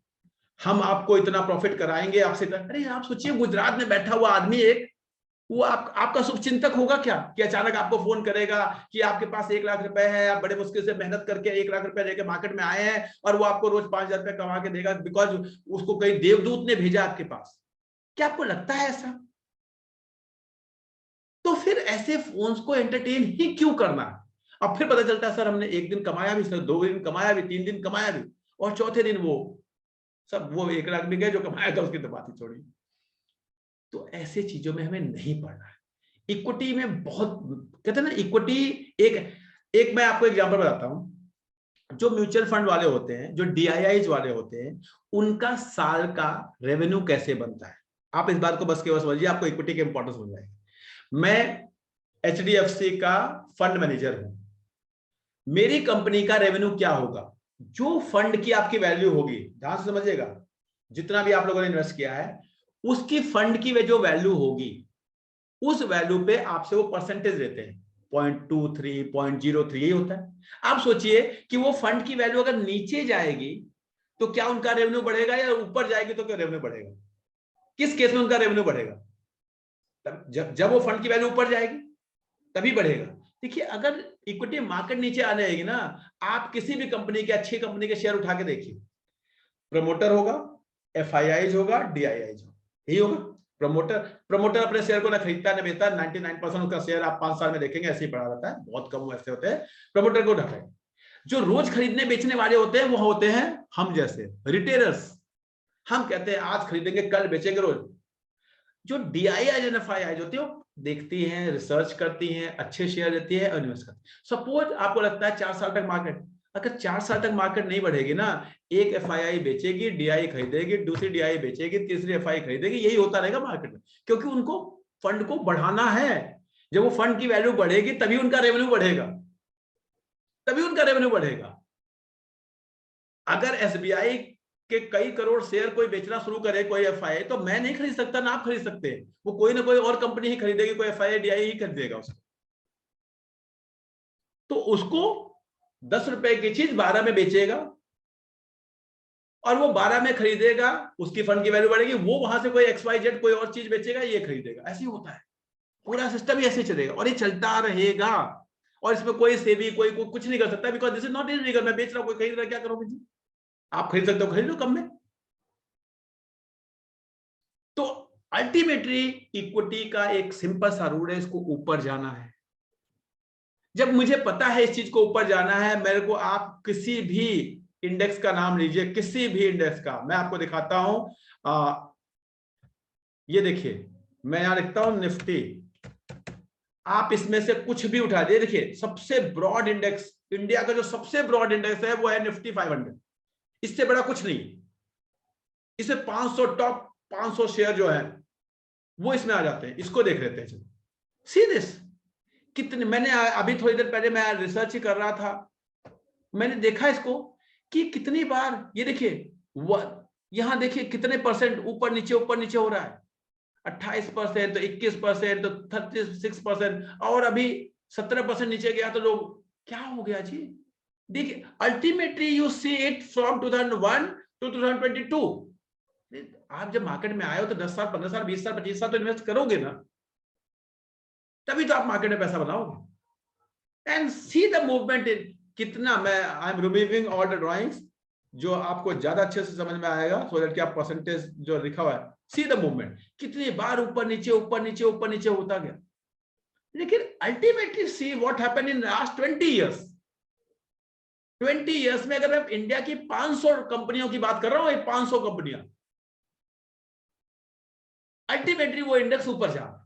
हम आपको इतना प्रॉफिट कराएंगे आपसे। अरे आप सोचिए, गुजरात में बैठा हुआ आदमी एक, वो आपका शुभचिंतक होगा क्या कि अचानक आपको फोन करेगा कि आपके पास 1 लाख रुपए है, आप बड़े मुश्किल से मेहनत करके 1 लाख रुपए लेके मार्केट में आए हैं, और वो आपको रोज 5,000 रुपए कमा के देगा बिकॉज उसको कई देवदूत ने भेजा आपके पास? क्या आपको लगता है ऐसा? तो फिर ऐसे फोन्स को एंटरटेन ही क्यों करना? अब फिर पता चलता है सर हमने 1 दिन कमाया भी, सर 2 दिन कमाया भी, 3 दिन कमाया भी, और चौथे दिन वो सब वो 1 लाख भी गए, जो कमाया था उसकी तो बात ही छोड़ी। तो ऐसे चीजों में हमें नहीं पढ़ना है। इक्विटी में बहुत कहते हैं ना, इक्विटी एक मैं आपको एग्जांपल बताता हूं। जो म्यूचुअल फंड वाले होते हैं, जो डीआईआईज वाले होते हैं, उनका साल का रेवेन्यू कैसे बनता है, आप इस बात को बस केवल समझिए, आपको इक्विटी के इंपॉर्टेंस हो जाएगी। मैं एचडीएफसी का फंड मैनेजर हूं, मेरी कंपनी का रेवेन्यू क्या होगा, जो फंड की आपकी वैल्यू होगी, ध्यान से समझिएगा, जितना भी आप लोगों ने इन्वेस्ट किया है उसकी फंड की जो वैल्यू होगी, उस वैल्यू पे आपसे वो परसेंटेज देते हैं, 0.23 0.03 यही होता है। आप सोचिए कि वो फंड की वैल्यू अगर नीचे जाएगी तो क्या उनका रेवेन्यू बढ़ेगा, या ऊपर जाएगी तो क्या रेवेन्यू बढ़ेगा? किस केस में उनका रेवेन्यू बढ़ेगा? जब वो फंड की वैल्यू ऊपर जाएगी तभी बढ़ेगा। देखिए, अगर इक्विटी मार्केट नीचे आने आएगी ना, आप किसी भी कंपनी के, अच्छी कंपनी के शेयर उठा के देखिए, प्रमोटर होगा, एफआईआईज होगा, डीआईआईज होगा, यही होगा। प्रमोटर अपने शेयर को ना खरीदता है ना बेचता है, 99% उसका शेयर आप 5 साल में देखेंगे ऐसे ही पड़ा रहता है, बहुत कम ऐसे होते हैं प्रमोटर को उठाते हैं। जो रोज खरीदने बेचने वाले होते हैं वो होते हैं हम जैसे रिटेलर्स। हम कहते हैं आज खरीदेंगे कल बेचेंगे रोज। जो डीआईआईज एंड एफआईआईज होती है वो देखती हैं, रिसर्च करती हैं, अच्छे शेयर देती है और इन्वेस्ट करती है। सपोज आपको लगता है 4 साल तक मार्केट, अगर 4 साल तक मार्केट नहीं बढ़ेगी ना, एक एफआईआई बेचेगी, डीआई खरीदेगी, दूसरी डीआई बेचेगी, तीसरी एफआई खरीदेगी, यही होता रहेगा मार्केट में, क्योंकि उनको फंड को बढ़ाना है। जब वो फंड की वैल्यू बढ़ेगी तभी उनका रेवेन्यू बढ़ेगा, तभी उनका रेवेन्यू बढ़ेगा। अगर एसबीआई के कई करोड़ शेयर कोई बेचना शुरू करे, कोई एफआई, तो मैं नहीं खरीद सकता ना आप खरीद सकते हैं, वो कोई ना कोई और कंपनी ही खरीदेगी, कोई एफआई डीआई ही खरीदेगा उसको। तो उसको 10 रुपए की चीज 12 में बेचेगा, और वो 12 में खरीदेगा, उसकी फंड की वैल्यू बढ़ेगी, वो वहां से कोई XYZ कोई और चीज बेचेगा, ये खरीदेगा। ऐसे ही होता है, पूरा सिस्टम ही ऐसे चलेगा और ये चलता रहेगा। और इसमें कोई सेबी कोई कुछ नहीं कर सकता, because this is not illegal. मैं बेच रहा हूं, कोई खरीद रहा है, क्या करोगे जी? आप खरीद सकते हो, खरीद लो कम में। तो अल्टीमेटली इक्विटी का एक सिंपल सा रूल है, इसको ऊपर जाना है। जब मुझे पता है इस चीज को ऊपर जाना है, मेरे को आप किसी भी इंडेक्स का नाम लीजिए, किसी भी इंडेक्स का, मैं आपको दिखाता हूं। ये देखिए, मैं यहां लिखता हूं निफ्टी, आप इसमें से कुछ भी उठा दिए। देखिए, सबसे ब्रॉड इंडेक्स, इंडिया का जो सबसे ब्रॉड इंडेक्स है वो है निफ्टी 500, इससे बड़ा कुछ नहीं। इसे 500 टॉप 500 शेयर जो है वो इसमें आ जाते हैं, इसको देख लेते हैं। चलो सी दिस, कितने, मैंने अभी थोड़ी देर पहले मैं रिसर्च ही कर रहा था, मैंने देखा इसको कि कितनी बार, ये देखिए यहां देखिए कितने परसेंट ऊपर नीचे हो रहा है, 28%, तो 21%, तो 36%, और अभी 17% नीचे गया तो लोग, क्या हो गया जी? देखिए, ultimately you see it from 2001 to 2022। आप जब मार्केट में आए हो तो 10 साल 15 साल 20 साल 25 साल तो इन्वेस्ट करोगे ना, तभी तो आप मार्केट में पैसा बनाओगे। And see the movement in, कितना, मैं I am removing all the drawings जो आपको ज्यादा अच्छे से समझ में आएगा, सो दैट कि आप परसेंटेज जो लिखा हुआ है, सी द मूवमेंट, कितनी बार ऊपर नीचे होता गया। लेकिन ultimately see what happened in last 20 years. 20 years में अगर मैं इंडिया की 500 कंपनियों की बात कर रहा हूं, 500 कंपनियां, अल्टीमेटली वो इंडेक्स ऊपर जा रहा।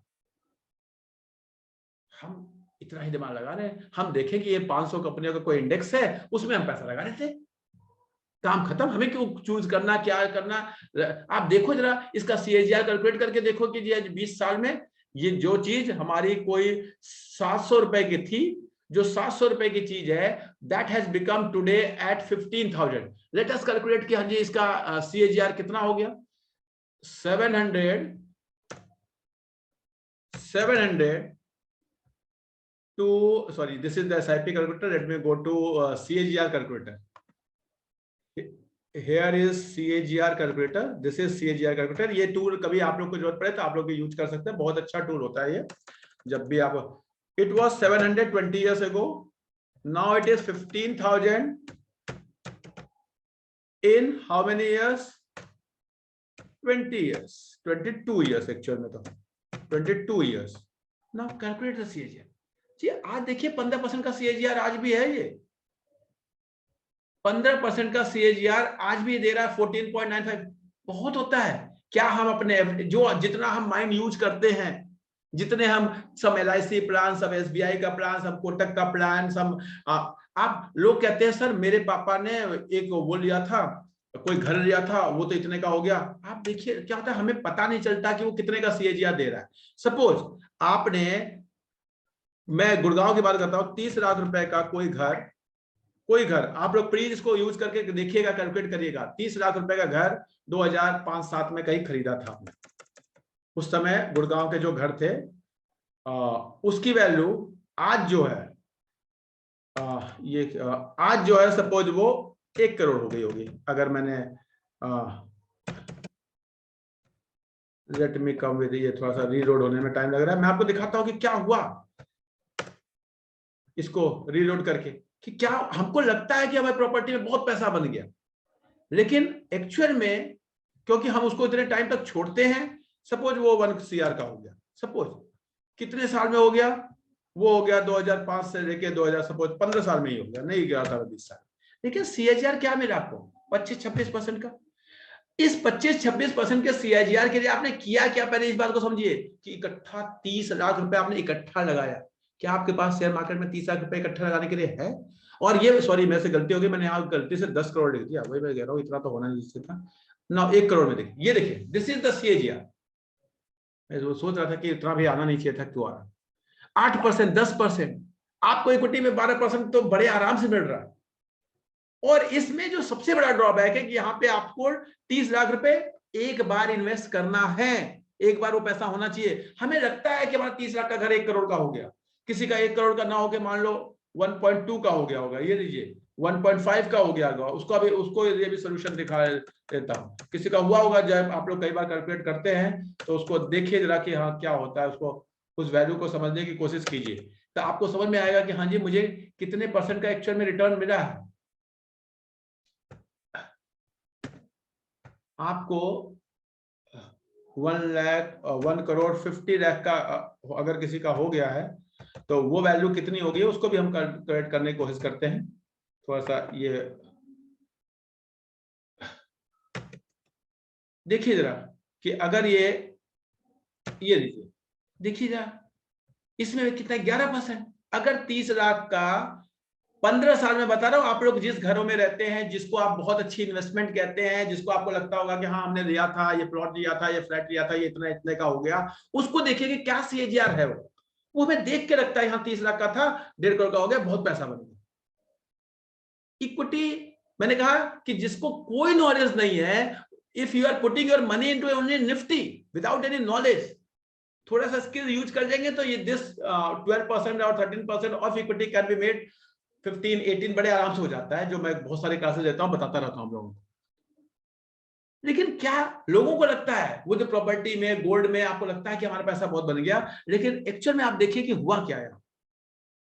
हम इतना ही दिमाग लगा रहे हैं, हम देखें कि ये 500 कंपनियों का कोई इंडेक्स है, उसमें हम पैसा लगा रहे थे, काम खत्म। हमें क्यों चूज करना, क्या करना? आप देखो जरा इसका CAGR कैलकुलेट करके देखो कि 20 साल में ये जो चीज हमारी कोई 700 रुपए की थी, जो 700 रुपए की चीज है, that has become today at 15,000। Let us calculate कि हाँ जी इसका CAGR कितना हो गया, 700 to, sorry, this is the SIP calculator. Let me go to CAGR calculator. Here is CAGR calculator. This is CAGR calculator. ये टूल कभी आप लोग को जरूरत पड़े तो आप लोग यूज कर सकते हैं, बहुत अच्छा टूल होता है ये। जब भी आप, it was 720 years ago, now it is 15,000 in how many years? 20 years, 22 years actually में तो 22 years. Now calculate the CAGR. जी आज देखिए 15% का CAGR आज भी है ये। 15% का CAGR आज भी दे रहा है 14.95, बहुत होता है। क्या हम अपने जो जितना हम माइंड यूज करते हैं, जितने हम सम LIC प्लान, सब SBI का प्लान, सब कोटक का प्लान, सब आप लोग कहते हैं सर मेरे पापा ने एक वो लिया था, कोई घर लिया था, वो तो इतने का हो गया। आप देखिए क्या होता है, हमें पता नहीं चलता कि वो कितने का CAGR दे रहा है। सपोज आपने, मैं गुड़गांव की बात करता हूं, 30 लाख रुपए का कोई घर आप लोग प्लीज इसको यूज करके देखिएगा, कैलकुलेट करिएगा। 30 लाख रुपए का घर 2005-7 में कहीं खरीदा था आपने। उस समय गुड़गांव के जो घर थे उसकी वैल्यू आज जो है आज जो है सपोज वो 1 करोड़ हो गई होगी। अगर मैंने लेट मी कम विद, ये थोड़ा सा रीलोड होने में टाइम लग रहा है, मैं आपको दिखाता हूं कि क्या हुआ इसको रीलोड करके, कि क्या हमको लगता है कि हमारी प्रॉपर्टी में बहुत पैसा बन गया, लेकिन एक्चुअल में क्योंकि हम उसको इतने टाइम तक छोड़ते हैं, सपोज वो 1 CR का हो गया, सपोज कितने साल में हो गया, वो हो गया 2005 से लेके 2000, सपोज 15 साल में ही हो गया, नहीं गया था 20 साल। लेकिन CAGR क्या मिला आपको, 25-26% का। इस 25-26% के CAGR के लिए आपने किया क्या, पहले इस बात को समझिए कि इकट्ठा 30 लाख रुपए आपने इकट्ठा लगाया। क्या आपके पास शेयर मार्केट में 30 लाख रुपए इकट्ठा लगाने के लिए है? और ये सॉरी मेरे से गलती हो गई, मैंने यहाँ गलती से 10 करोड़ लिख दिया, वही मैं कह रहा हूँ, इतना तो होना नहीं था ना। 1 करोड़ में देखिए, ये देखिए, दिस इज द CAGR। मैं सोच रहा था कि इतना भी आना नहीं चाहिए था, क्यों आ रहा। 8%, 10%, आपको इक्विटी में 12% तो बड़े आराम से मिल रहा है। और इसमें जो सबसे बड़ा ड्रॉबैक है कि यहाँ पे आपको 30 लाख रुपए एक बार इन्वेस्ट करना है, एक बार वो पैसा होना चाहिए। हमें लगता है कि हमारा 30 लाख का घर 1 करोड़ का हो गया, किसी का 1 करोड़ का ना होकर मान लो 1.2 का हो गया होगा, ये लीजिए 1.5 का हो गया होगा, उसको ये भी सोल्यूशन दिखा देता हूँ। किसी का हुआ होगा, जब आप लोग कई बार कैलकुलेट करते हैं तो उसको देखिए जरा कि हाँ क्या होता है, उसको उस वैल्यू को समझने की कोशिश कीजिए, तो आपको समझ में आएगा कि हाँ जी मुझे कितने % का एक्चुअल में रिटर्न मिला है। आपको 1 करोड़ 50 लाख का अगर किसी का हो गया है तो वो वैल्यू कितनी होगी उसको भी हम कैलकुलेट करने की कोशिश करते हैं। थोड़ा सा ये देखिए जरा कि अगर ये लीजिए, देखिए जरा इसमें कितना 11%। अगर 30 लाख का 15 साल में, बता रहा हूं, आप लोग जिस घरों में रहते हैं, जिसको आप बहुत अच्छी इन्वेस्टमेंट कहते हैं, जिसको आपको लगता होगा कि हाँ हमने लिया था, ये प्लॉट लिया था, ये फ्लैट लिया था, ये इतना इतने का हो गया, उसको देखिए कि क्या CAGR है। वो हमें देख के लगता है यहाँ 30 लाख का था 1.5 करोड़ का हो गया, बहुत पैसा बन गया। इक्विटी, मैंने कहा कि जिसको कोई नॉलेज नहीं है, if you are putting your money into only Nifty without any knowledge, थोड़ा सा स्किल यूज कर लेंगे तो ये दिस 12% और 13% of equity can be made 15-18 बड़े आराम से हो जाता है, जो मैं बहुत सारे क्लासेस देता हूं, बताता रहता हूं लोगों को। लेकिन क्या लोगों को लगता है वो जो प्रॉपर्टी में, गोल्ड में, आपको लगता है कि हमारा पैसा बहुत बन गया, लेकिन एक्चुअल में आप देखिए कि हुआ क्या है।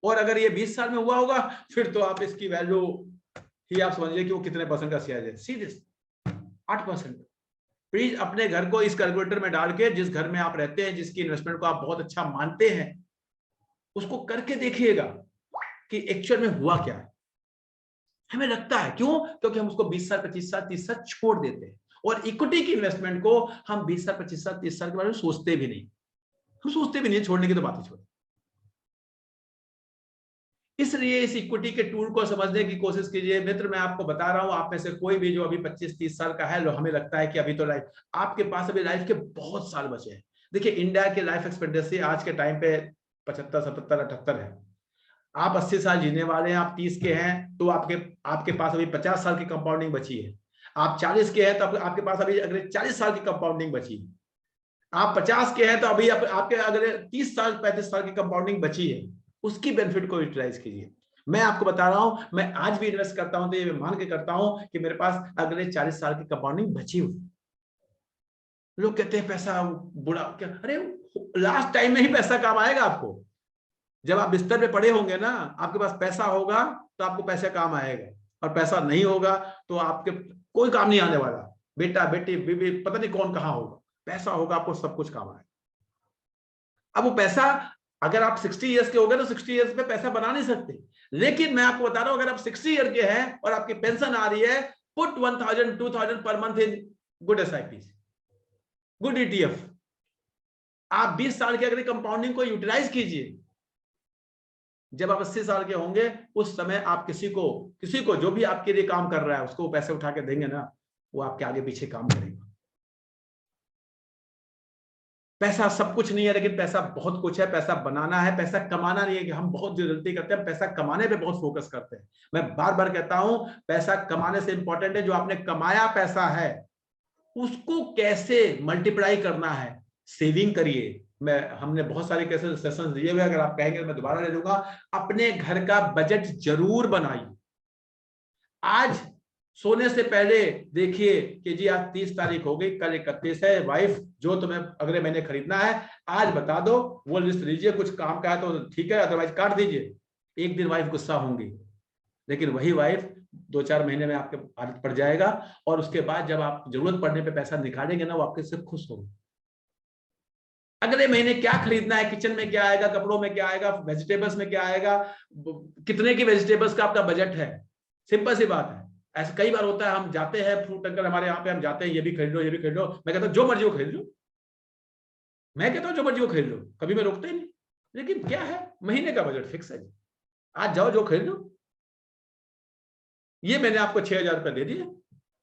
और अगर ये 20 साल में हुआ होगा फिर तो आप इसकी वैल्यू ही आप समझिए कि वो कितने % का CAGR है। See this 8%। प्लीज अपने घर को इस कैलकुलेटर में डाल के, जिस घर में आप रहते हैं, जिसकी इन्वेस्टमेंट को आप बहुत अच्छा मानते हैं, उसको करके देखिएगा कि एक्चुअल में हुआ क्या है। हमें लगता है क्यों, क्योंकि हम उसको 20 साल 25 साल 30 साल छोड़ देते हैं, और इक्विटी की इन्वेस्टमेंट को हम 20 साल 25 साल 30 साल के बारे में सोचते भी नहीं, हम सोचते भी नहीं, छोड़ने की तो बात ही छोड़। इसलिए इस इक्विटी के टूल को समझने की कोशिश कीजिए मित्र। मैं आपको बता रहा हूं, आप में से कोई भी जो अभी 25-30 साल का है, हमें लगता है कि अभी तो लाइफ, आपके पास अभी लाइफ के बहुत साल बचे हैं। देखिए इंडिया के लाइफ एक्सपेक्टेंसी आज के टाइम पे 75, 77, 78 है। आप 80 साल जीने वाले हैं, आप 30 के हैं तो आपके पास अभी 50 साल की कंपाउंडिंग बची है। आप 40 के हैं तो आपके पास अभी अगले 40 साल की कंपाउंडिंग बची है। आप 50 के हैं तो अभी आपके अगले 30 साल 35 साल की कंपाउंडिंग बची है। उसकी बेनिफिट को यूटिलाइज कीजिए। मैं आपको बता रहा हूं, मैं आज भी इन्वेस्ट करता हूं तो ये मान के करता हूं कि मेरे पास अगले 40 साल की कंपाउंडिंग बची हुई। लोग कहते हैं पैसा बुरा क्या, अरे लास्ट टाइम में ही पैसा काम आएगा आपको। जब आप बिस्तर पे पड़े होंगे ना, आपके पास पैसा होगा तो आपको पैसा काम आएगा, और पैसा नहीं होगा तो आपके कोई काम नहीं आने वाला। बेटा बेटी बीबी पता नहीं कौन कहां होगा, पैसा होगा आपको सब कुछ काम आएगा। अब वो पैसा, अगर आप 60 ईयर्स के हो गए तो 60 ईयर्स में पैसा बना नहीं सकते, लेकिन मैं आपको बता रहा हूं, अगर आप 60 ईयर के हैं और आपकी पेंशन आ रही है, put 1000 2000 per month in good SIP, good ETF। आप 20 साल के अगर कंपाउंडिंग को यूटिलाइज कीजिए, जब आप 80 साल के होंगे उस समय आप किसी को जो भी आपके लिए काम कर रहा है उसको पैसे उठा के देंगे ना, वो आपके आगे पीछे काम करेगा। पैसा सब कुछ नहीं है, लेकिन पैसा बहुत कुछ है। पैसा बनाना है, पैसा कमाना नहीं है। कि हम बहुत जो गलती करते हैं, पैसा कमाने पे बहुत फोकस करते हैं। मैं बार बार कहता हूं, पैसा कमाने से इंपॉर्टेंट है जो आपने कमाया पैसा है उसको कैसे मल्टीप्लाई करना है, सेविंग करिए। हमने बहुत सारे कैसे सेशंस दिए हुए, अगर आप कहेंगे मैं दोबारा ले लूंगा। अपने घर का बजट जरूर बनाइए। आज सोने से पहले देखिए कि जी आज 30 तारीख हो गई, कल 31 है, वाइफ जो तुम्हें अगले महीने खरीदना है आज बता दो, वो लिस्ट लीजिए। कुछ काम का है तो ठीक है, अदरवाइज काट दीजिए। एक दिन वाइफ गुस्सा होंगी, लेकिन वही वाइफ 2-4 महीने में आपके आदत पड़ जाएगा, और उसके बाद जब आप जरूरत पड़ने पे पैसा निकालेंगे ना, वो आपके से खुश होंगे। अगले महीने क्या खरीदना है, किचन में क्या आएगा, कपड़ों में क्या आएगा, वेजिटेबल्स में क्या आएगा, कितने की वेजिटेबल्स का आपका बजट है, सिंपल सी बात है। ऐसा कई बार होता है, हम जाते हैं फ्रूट अंकल हमारे यहाँ पे, हम जाते हैं ये भी खरीद लो ये भी खरीद लो। मैं कहता हूँ जो मर्जी वो खरीद लो, मैं कहता हूँ जो मर्जी वो खरीद लो, कभी मैं रोकता ही नहीं। लेकिन क्या है, महीने का बजट फिक्स है, आज जाओ जो खरीद लो। ये मैंने आपको 6000 रुपये दे दिए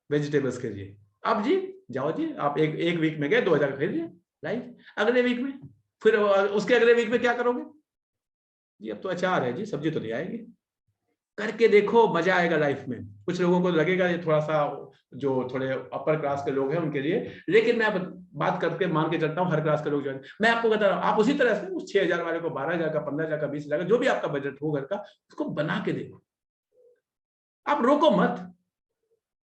वेजिटेबल्स के लिए, अब जी जाओ जी, आप एक वीक में गए 2000 खरीद लिए लाइफ। अगले वीक में फिर उसके अगले वीक में क्या करोगे जी, अब तो अचार है जी, सब्जी तो नहीं आएगी। करके देखो, मजा आएगा लाइफ में। कुछ लोगों को लगेगा ये थोड़ा सा, जो थोड़े अपर क्लास के लोग हैं उनके लिए, लेकिन मैं बात करके मान के चलता हूँ हर क्लास के लोग जो है। मैं आपको बता रहा हूँ, आप उसी तरह से उस 6000 वाले को 12000 का, 15000 का, 20000 का, जो भी आपका बजट हो घर का, उसको बना के देखो। आप रोको मत,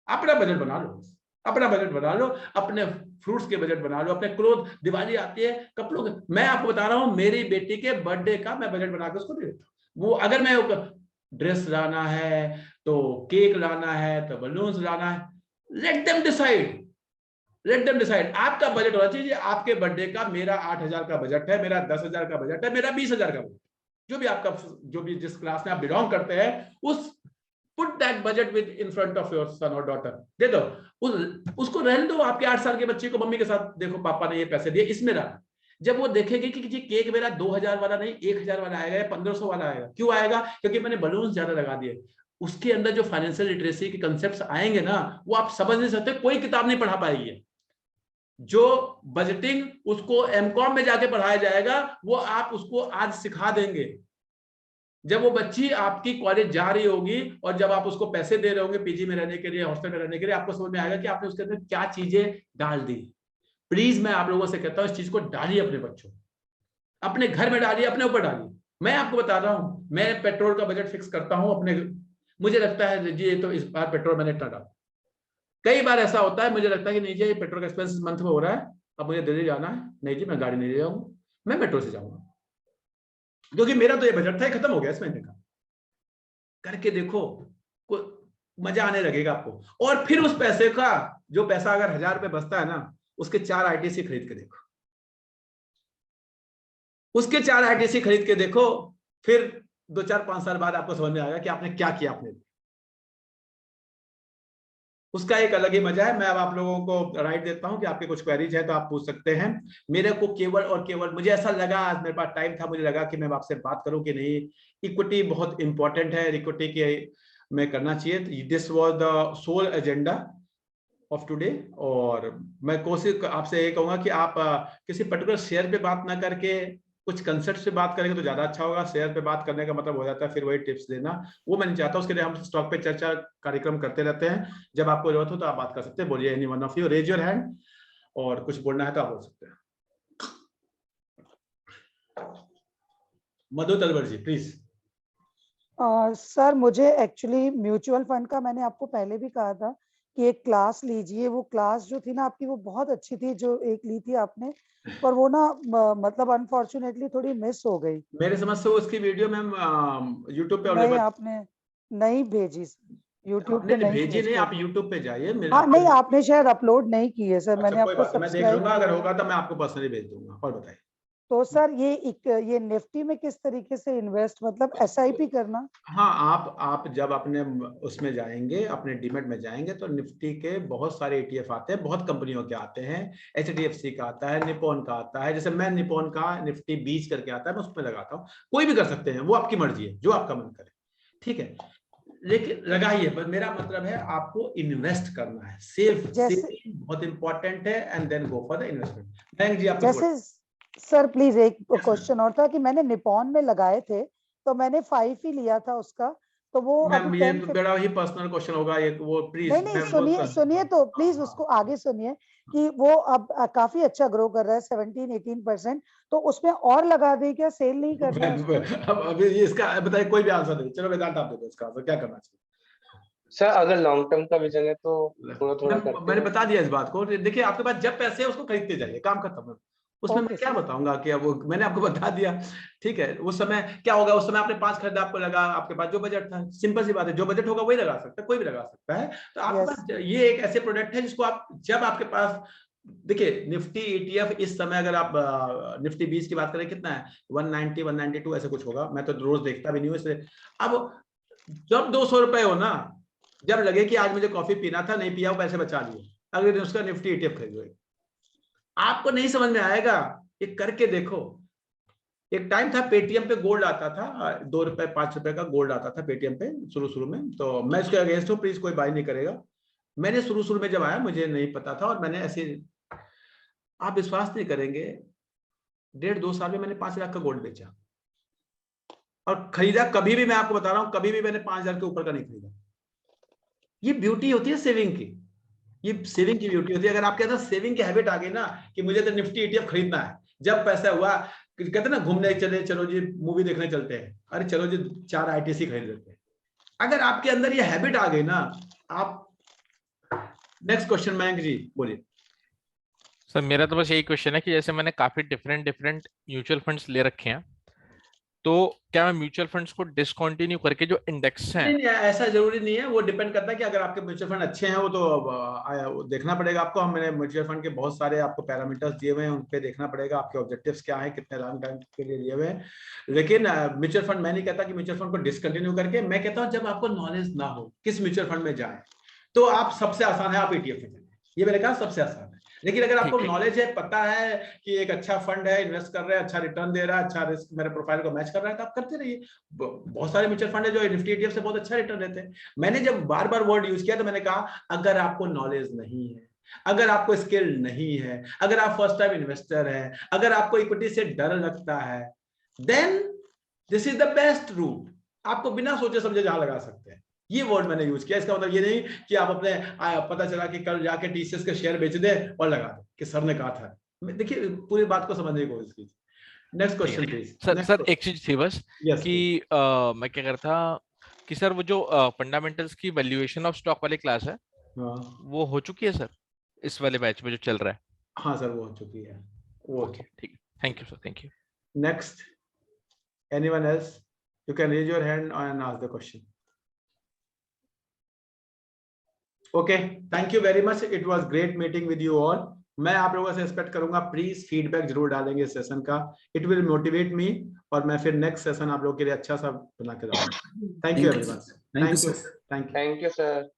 अपना बजट बना लो, अपना बजट बना लो, अपने फ्रूट्स के बजट बना लो, अपने क्लोथ, दिवाली आती है कपड़ों के। मैं आपको बता रहा हूँ, मेरी बेटी के बर्थडे का मैं बजट बना के उसको दे देता हूँ। वो अगर मैं ड्रेस लाना है तो केक लाना है तो बलून्स लाना है, let them decide, let them decide. आपका बजट होना चाहिए आपके बर्थडे का, मेरा 8000 का बजट है, मेरा 10,000 का बजट है, मेरा 20,000 का बजट, जो भी आपका, जो भी जिस क्लास में आप बिलोंग करते हैं, उस put that budget with in front of your son और डॉटर, दे दो उसको, रहने दो। आपके 8 साल के बच्चे को मम्मी के साथ, देखो पापा ने ये पैसे दिए, इसमें रहा। जब वो देखेगी कि जी केक मेरा 2000 वाला नहीं 1000 वाला आएगा या 1500 वाला आएगा, क्यों आएगा, क्योंकि मैंने बलून ज्यादा लगा दिए, उसके अंदर जो फाइनेंशियल लिटरेसी के कंसेप्ट आएंगे ना, वो आप समझ नहीं सकते, कोई किताब नहीं पढ़ा पाएगी। जो बजटिंग उसको एमकॉम में जाके पढ़ाया जाएगा, वो आप उसको आज सिखा देंगे। जब वो बच्ची आपकी कॉलेज जा रही होगी और जब आप उसको पैसे दे रहे होंगे पीजी में रहने के लिए, हॉस्टल में रहने के लिए, आपको समझ में आएगा कि आपने उसके अंदर क्या चीजें डाल दी। प्लीज मैं आप लोगों से कहता हूं, इस चीज को डालिए अपने बच्चों, अपने घर में डालिए, अपने ऊपर डालिए। मैं आपको बता रहा हूं, मैं पेट्रोल का बजट फिक्स करता हूं अपने, मुझे लगता है जी तो इस बार पेट्रोल मैंने इतना डाला। कई बार ऐसा होता है, मुझे लगता है कि नहीं जी पेट्रोल का एक्सपेंस मंथ में हो रहा है, अब मुझे दिल्ली जाना है, नहीं जी मैं गाड़ी नहीं ले जाऊंगा, मैं मेट्रो से जाऊंगा, क्योंकि मेरा तो ये बजट था, खत्म हो गया इस महीने का। करके देखो, मजा आने लगेगा आपको। और फिर उस पैसे का, जो पैसा अगर 1000 रुपए बचता है ना, उसके 4 ITC खरीद के देखो, उसके 4 ITC खरीद के देखो, फिर 2-4-5 साल बाद आपको समझ में आएगा कि आपने क्या किया अपने लिए। उसका एक अलग ही मजा है। मैं अब आप लोगों को राइट देता हूं कि आपके कुछ क्वेरीज है तो आप पूछ सकते हैं। मेरे को केवल और केवल, मुझे ऐसा लगा, आज मेरे पास टाइम था, मुझे लगा कि मैं आपसे बात करूं कि नहीं, इक्विटी बहुत इंपॉर्टेंट है, इक्विटी के में करना चाहिए। This was the sole agenda of today. और मैं कोशिश आपसे ये कहूंगा कि आप किसी पर्टिकुलर शेयर पे बात ना करके कुछ कंसेप्ट से बात करेंगे तो ज्यादा अच्छा होगा। शेयर पे बात करने का मतलब हो जाता है फिर वही टिप्स देना, वो मैं नहीं चाहता। उसके लिए हम स्टॉक पे चर्चा कार्यक्रम करते रहते हैं, जब आपको जरूरत हो तो आप बात कर सकते हैं। बोलिए, any one of you raise your hand, और कुछ बोलना है तो आप बोल सकते हैं। मधु तलवर जी प्लीज। सर मुझे एक्चुअली म्यूचुअल फंड का, मैंने आपको पहले भी कहा था कि एक क्लास लीजिए। वो क्लास जो थी ना आपकी, वो बहुत अच्छी थी, जो एक ली थी आपने, पर वो ना मतलब अनफॉर्चुनेटली थोड़ी मिस हो गई। मेरे समझ से उसकी वीडियो मैम यूट्यूब पे नहीं, आपने नहीं भेजी, यूट्यूब पे नहीं भेजी नहीं, आप भेजी। यूट्यूब पे जाइए। हाँ नहीं, आपने शायद अपलोड नहीं की है सर। अच्छा मैंने कोई आपको बात, मैं देख सब्सक्राइब लूंगा, अगर किया है। होगा तो मैं आपको पर्सनली भेज दूंगा। और बताइए। तो सर ये निफ्टी में किस तरीके से इन्वेस्ट, मतलब एसआईपी करना? हाँ, आप जब अपने उसमें जाएंगे, अपने डीमेट में जाएंगे, तो निफ्टी के बहुत सारे ETF आते हैं, बहुत कंपनियों के आते हैं, HDFC का आता है, निप्पॉन का आता है। जैसे मैं निप्पॉन का निफ्टी 20 करके आता है, मैं उसमें लगाता हूँ। कोई भी कर सकते हैं, वो आपकी मर्जी है, जो आपका मन करे, ठीक है। लेकिन लगाइए, पर मेरा मतलब है आपको इन्वेस्ट करना है। सेविंग बहुत इंपॉर्टेंट है, and then go for the investment. Mayank ji, आप जैसे सर प्लीज एक क्वेश्चन और था कि मैंने निपॉन में लगाए थे, तो मैंने 5 ही लिया था उसका, तो वो अभी मैम, ये 10 बड़ा ही पर्सनल क्वेश्चन होगा, एक वो प्लीज। नहीं सुनिए तो प्लीज उसको आगे सुनिए कि वो अब काफी अच्छा ग्रो कर रहा है 17-18%, तो उसमें और लगा दे क्या, सेल नहीं करना है उसको? अब अभी ये इसका बताइए, कोई भी आंसर नहीं। चलो वेदांत, आप दे दो इसका आंसर, क्या करना चाहिए। सर अगर लॉन्ग टर्म का विजन है तो थोड़ा थोड़ा करते मैंने हैं। बता दिया इस बात को। देखिए, आपके पास जब पैसे है उसको खरीदते जाइए, काम खत्म है। उसमें मैं क्या बताऊंगा कि अब वो मैंने आपको बता दिया, ठीक है। उस समय क्या होगा, उस समय आपने 5 खरीदा, आपको लगा, आपके पास जो बजट था, सिंपल सी बात है, जो बजट होगा वही लगा सकता है, कोई भी लगा सकता है। तो आपके पास ये एक ऐसे प्रोडक्ट है जिसको आप, जब आपके पास, देखिए निफ्टी ETF इस समय, अगर आप निफ्टी 20 की बात करें, कितना है, 190 192 ऐसे कुछ होगा। मैं तो रोज देखता भी नहीं हूँ इसलिए। अब जब 200 रुपए हो ना, जब लगे कि आज मुझे कॉफी पीना था, नहीं पिया, वो पैसे बचा लिए, अगले दिन उसका निफ्टी ETF खरीदो। आपको नहीं समझ में आएगा, ये करके देखो। एक टाइम था पेटीएम पे गोल्ड आता था, 2 रुपए 5 रुपए का गोल्ड आता था पेटीएम पे शुरू में। तो मैं इसके अगेंस्ट हूँ, प्लीज कोई बाय नहीं करेगा। मैंने शुरू में जब आया, मुझे नहीं पता था, और मैंने ऐसे, आप विश्वास नहीं करेंगे, 1.5-2 साल में मैंने 5 लाख का गोल्ड बेचा और खरीदा। कभी भी, मैं आपको बता रहा हूं, कभी भी मैंने 5,000 के ऊपर का नहीं खरीदा। ये ब्यूटी होती है सेविंग की, ये सेविंग की ब्यूटी होती है। अगर आपके अंदर सेविंग की हैबिट आ गई ना, कि मुझे तो निफ्टी ETF खरीदना है, जब पैसा हुआ, कहते ना घूमने चले, चलो जी मूवी देखने चलते हैं, अरे चलो जी 4 ITC खरीद लेते हैं। अगर आपके अंदर ये हैबिट आ गई ना, आप, नेक्स्ट क्वेश्चन मयंक जी बोलिए। सर मेरा तो बस यही क्वेश्चन है कि जैसे मैंने काफी डिफरेंट म्यूचुअल फंड्स ले रखे हैं, तो क्या मैं म्यूचुअल फंड्स को डिसकंटिन्यू करके जो इंडेक्स हैं? नहीं, ऐसा जरूरी नहीं है, वो डिपेंड करता है कि अगर आपके म्यूचुअल फंड अच्छे हैं, वो तो वो देखना पड़ेगा आपको। मैंने म्यूचुअल फंड के बहुत सारे आपको पैरामीटर्स दिए हुए हैं, उन पे देखना पड़ेगा आपके ऑब्जेक्टिव्स क्या है, कितने लॉन्ग टाइम के लिए दिए हुए हैं। लेकिन म्यूचुअल फंड, मैं नहीं कहता कि म्यूचुअल फंड को डिसकंटिन्यू करके, मैं कहता हूँ जब आपको नॉलेज ना हो किस म्यूचुअल फंड में जाए, तो आप, सबसे आसान है आप ETF में जाए, ये मैंने कहा सबसे आसान है। लेकिन अगर आपको नॉलेज है, पता है कि एक अच्छा फंड है, इन्वेस्ट कर रहे हैं, अच्छा रिटर्न दे रहा है, अच्छा रिस्क मेरे प्रोफाइल को मैच कर रहा है, तो आप करते रहिए। बहुत सारे म्यूचुअल फंड है जो निफ्टी ETF से बहुत अच्छा रिटर्न देते हैं। मैंने जब बार बार वर्ड यूज किया, तो मैंने कहा अगर आपको नॉलेज नहीं है, अगर आपको स्किल नहीं है, अगर आप फर्स्ट टाइम इन्वेस्टर है, अगर आपको इक्विटी से डर लगता है, then this is the best route. आपको बिना सोचे समझे जहां लगा सकते हैं। ये वर्ड मैंने यूज किया। इसका मतलब ये नहीं कि आप अपने पता चला कि कल जाके TCS के शेयर बेच दे और लगा दे कि सर ने कहा था। देखिए, पूरी बात को समझने की कोशिश कीजिए। Next question please. सर एक चीज थी बस कि मैं क्या कर रहा था कि सर वो जो फंडामेंटल्स की वैल्यूएशन ऑफ स्टॉक वाली क्लास है, वो हो चुकी है सर इस वाले बैच में जो चल रहा है? हाँ सर, वो हो चुकी है। ओके, ठीक है, thank you sir, thank you. Next, anyone else, you can raise your hand and ask the question. Okay, thank you very much, it was great meeting with you all. मैं आप लोगों से एक्सपेक्ट करूंगा, प्लीज फीडबैक जरूर डालेंगे इस सेशन का, इट विल मोटिवेट मी, और मैं फिर नेक्स्ट सेशन आप लोगों के लिए अच्छा सा बना के लाऊंगा। Thank you everyone, thank you, thank you sir.